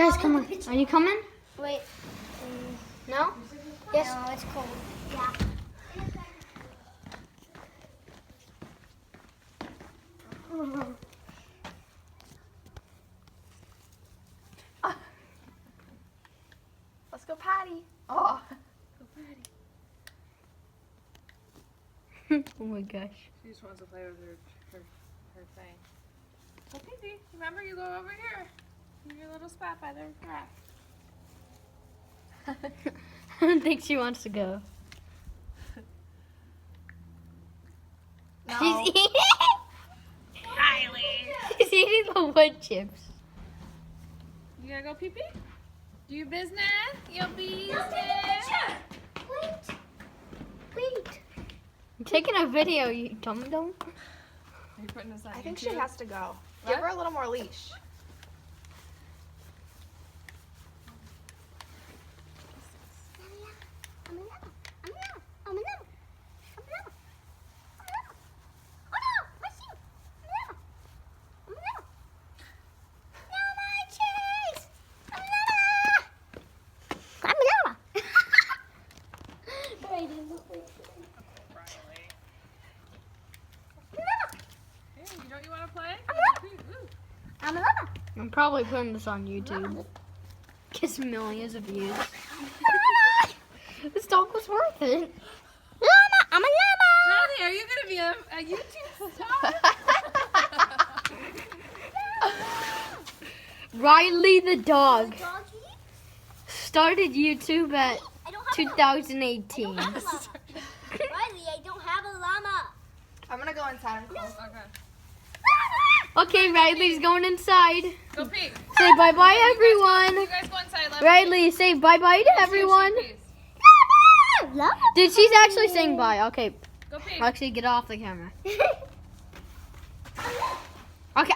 Guys, come on. Are you coming? Wait. No? Yes. No, it's cold. Yeah. Let's go potty. Oh. Go potty. Oh my gosh. She just wants to play with her thing. Go pee-pee. Remember, you go over here. In your little spot by the grass. I don't think she wants to go. No. She's eating. Riley! She's eating the wood chips. You gotta go pee-pee? Do your business? Your business? Wait. I'm taking a video, you dum-dum. Are you putting this on I think YouTube? she has to go. What? Give her a little more leash. Riley. Hey, don't you want to play? Ooh. I'm probably putting this on YouTube. Gets millions of views. This dog was worth it. Riley, are you gonna be a YouTube star? Riley the dog started YouTube at 2018. Riley, I don't have a llama. I'm gonna go inside and close. Okay. Okay, Riley's going inside. Go pee. Say bye-bye, You everyone. guys go inside. Let Riley, say bye-bye to everyone. Please. Dude, she's actually saying bye. Okay, Go pee. actually, get off the camera. Okay, I don't.